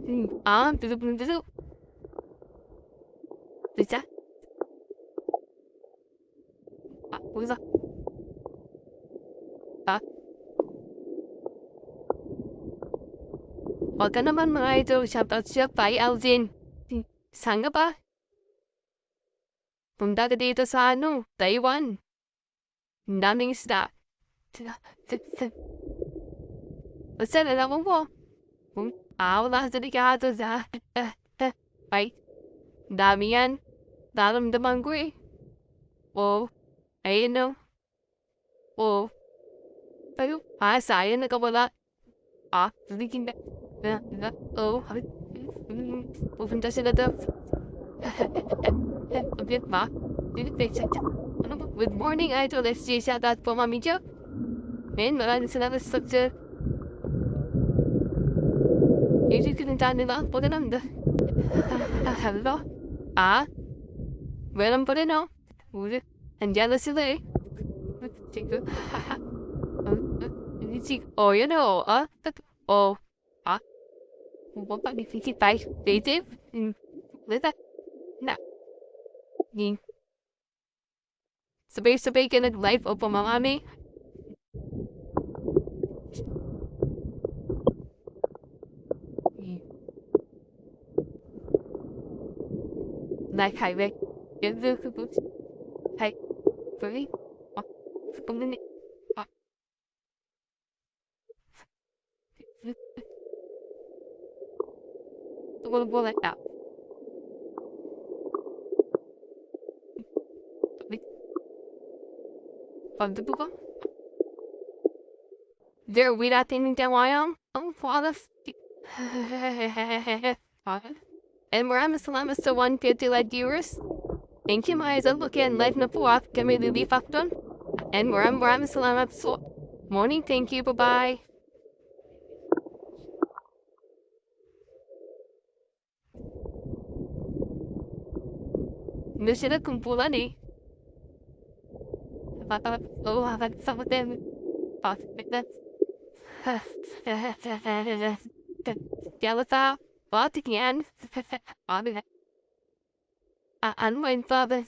duduk. Bisa? Bisa. Wag ka naman mga idol. Shoutout siya kay Alvin. Saan ka ba? Punta ka dito sa Taiwan. Ang daming isda. Basta alam mo. Wala sa delikado sa... Ay, dami yan. Daramdaman ko eh. Oh, ayun no. Oh, tayo. Sayang nakawala. Tuligin na. Oh, pupunta sila daw. Abit ba? Ano ba? Good morning, idol. Let's see, shout out po, Mami Jo. Man, maraming salamat sa YouTube kinunta nila. Pwede naman da. Hello? Meron pa rin, oh. Andiyan na sila eh. Oh, you know, oh, what about if you get by native? Let that, na, sabay-sabay ka nag-live o pamamami. Like highway. Hi, sorry. Pagdini. Tungkol like that. Pagdito ko. There, we natin yung tawayang. Ang father. And maraming salamat sa 150 like viewers. Thank you mga idol. Again, live na po kami lilifak doon. And maraming salamat so morning. Thank you. Bye-bye. Hindi sila kumpulan eh. Sama dem. Jalata. Batik yan. Ano mo yung sabi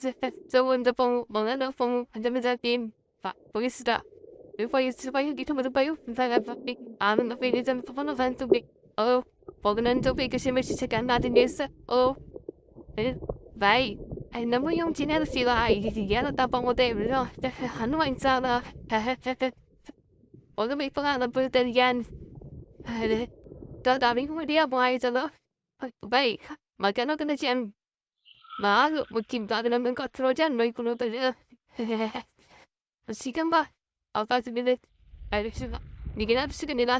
sa wanda pong mga pong sa team. Pag-isda. Supaya dito mo tayo. Ano na pinisan pa ng van tubig. Oh, pag ng tubig kasi may sisakan natin yesa. Oh, bye. Ay naman yung chinela sila ay yan ang tapang mo tayo. Ano ang sala? Huwag may pangalan po tayo yan. Dadaming ko hindi ako ay sala. Bye. Magkano ka na dyan? Magkimta ka naman katro dyan. May kulo tayo. Sikan ba? I'll talk to you later. Hindi ka na sa kanila